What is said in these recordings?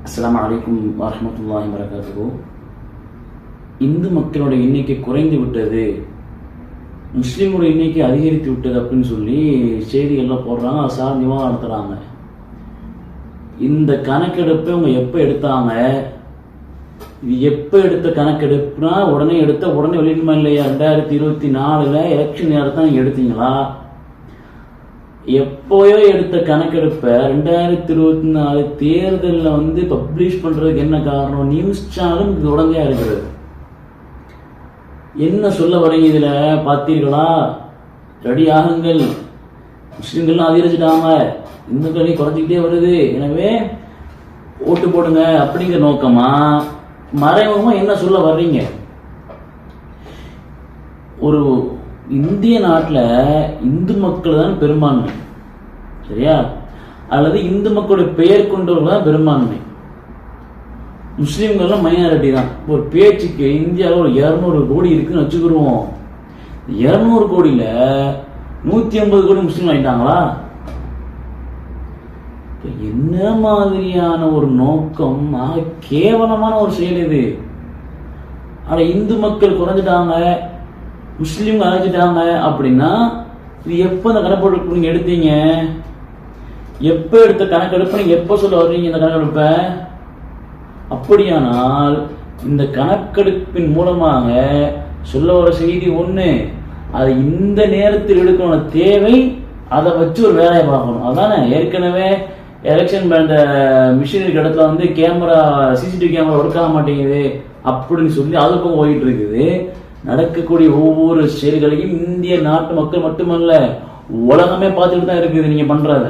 அஸ்ஸலாமு அலைக்கும் வரஹ்மத்துல்லாஹி வபரகாத்துஹு. இந்து மக்களுடைய எண்ணிக்கை குறைந்து விட்டது, முஸ்லீமுடைய எண்ணிக்கை அதிகரித்து விட்டது அப்படின்னு சொல்லி செய்திகள்லாம் போடுறாங்க. அதை சார் நிவாரணம் நடத்துகிறாங்க. இந்த கணக்கெடுப்பை அவங்க எப்போ எடுத்தாங்க? இது எப்போ எடுத்த கணக்கெடுப்புனா உடனே வெளியிடமா இல்லையா? 2024 எலெக்ஷன் நேரத்தை நீங்கள் எடுத்தீங்களா? எப்போயோ எடுத்த கணக்கெடுப்பை 2024 தேர்தலில் பப்ளிஷ் பண்றதுக்கு என்ன காரணம்? நியூஸ் சேனலும் இது உடனே இருக்கிறது. என்ன சொல்ல வரீங்க? இதுல பார்த்தீர்களா? ரெடி ஆகுங்கள், முஸ்லிம்கள்லாம் அதிகரிச்சுட்டாங்க, இந்துக்கள் குறைஞ்சிக்கிட்டே வருது, எனவே ஓட்டு போடுங்க அப்படிங்கிற நோக்கமா? மறைமுகமா என்ன சொல்ல வர்றீங்க? ஒரு இந்திய நாட்டில் இந்து மக்கள் தான் பெரும்பான்மை, சரியா? அல்லது இந்து மக்களுடைய பெயர் கொண்டவர்கள் தான் பெரும்பான்மை, முஸ்லீம்கள்லாம் மைனாரிட்டி தான். ஒரு பேச்சுக்கு இந்தியாவில் ஒரு 200 கோடி இருக்குன்னு வச்சுக்கிடுவோம். 200 கோடியில 150 கோடி முஸ்லீம் ஆயிட்டாங்களா? என்ன மாதிரியான ஒரு நோக்கம், கேவலமான ஒரு செயல் இது. ஆனா இந்து மக்கள் குறைஞ்சிட்டாங்க, முஸ்லீம் அழைச்சிட்டாங்க அப்படின்னா இது எப்போ இந்த கணக்கெடுப்பு நீங்க எடுத்தீங்க? எப்போ எடுத்த கணக்கெடுப்பு நீங்க எப்போ சொல்ல வர்றீங்க இந்த கணக்கெடுப்ப? அப்படியானால் இந்த கணக்கெடுப்பின் மூலமாக சொல்ல வர செய்தி ஒண்ணு, அது இந்த நேரத்தில் எடுக்கணும் தேவை, அதை வச்சு ஒரு வேலையை பார்க்கணும். அதானே ஏற்கனவே எலெக்ஷன் அந்த மிஷினரி இடத்துல கேமரா, சிசிடிவி கேமரா ஒர்க் ஆக மாட்டேங்குது அப்படின்னு சொல்லி அதுக்கும் போயிட்டு இருக்குது. நடக்கக்கூடிய ஒவ்வொரு செயல்களையும் இந்திய நாட்டு மக்கள் மட்டுமல்ல, உலகமே பார்த்துட்டு தான் இருக்குது. நீங்க பண்றத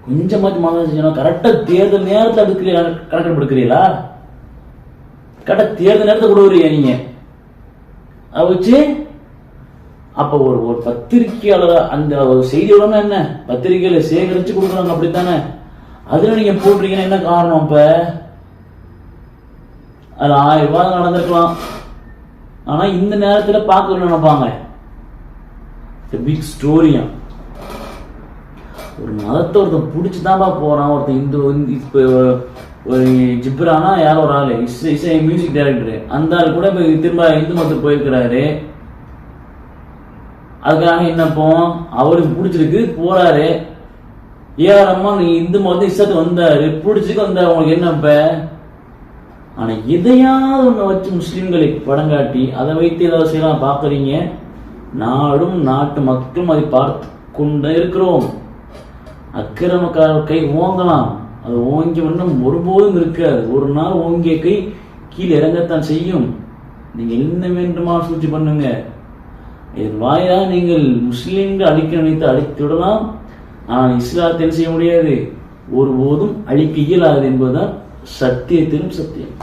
கொஞ்சமாச்சு மாதம் கரெக்டா தேர்தல் நேரத்தை அதுக்கு கணக்கெடுப்பு எடுக்கிறீங்களா? கரெக்டா தேர்தல் நேரத்தை கொடுக்குறீங்க நீங்க. அதை வச்சு அப்ப ஒரு பத்திரிகையாளர் அந்த ஒரு செய்தியோட என்ன பத்திரிகையில சேகரிச்சு கொடுக்குறாங்க, அப்படித்தானே? அதுல நீங்க போடுறீங்கன்னா என்ன காரணம்? இப்ப அது 1000 ரூபாய் நடந்திருக்கலாம், ஆனா இந்த நேரத்துல பார்க்க நினைப்பாங்க பிக் ஸ்டோரியா. ஒரு மதத்தை ஒருத்தன் பிடிச்சுதான்பா போறான். ஒருத்தன் இப்ப ஒரு ஜிப்ரானா யாரோ ஒரு ஆளு, இசை மியூசிக் டைரக்டர், அந்த ஆள் கூட திரும்ப இந்து மதத்துக்கு போயிருக்கிறாரு. அதுக்காக என்னப்போ அவருக்கு பிடிச்சிருக்கு போறாரு. ஏஆரம்மா நீ இந்து மதத்தை இசத்து வந்தாரு, பிடிச்சிருக்கு வந்தாரு, உங்களுக்கு என்னப்ப? ஆனா எதையாவது ஒண்ணு வச்சு முஸ்லிம்களை படம் காட்டி அதை வைத்து ஏதாவது செய்யலாம் பாக்குறீங்க. நாடும் நாட்டு மக்களும் அதை பார்த்து கொண்டு இருக்கிறோம். அக்கிரமக்காரர் கை ஓங்கலாம், அது ஓங்கி ஒன்றும் ஒருபோதும் இருக்காது. ஒரு நாள் ஓங்கிய கை கீழே இறங்கத்தான் செய்யும். நீங்க என்ன வேண்டுமா சூழ்ச்சி பண்ணுங்க. இதன் வாயிலாக நீங்கள் முஸ்லிம்கள் அழிக்க நினைத்து அழித்து விடலாம், ஆனால் இஸ்லாத்தை செய்ய முடியாது, ஒருபோதும் அழிக்க இயலாது என்பதுதான் சத்தியத்திலும் சத்தியம்.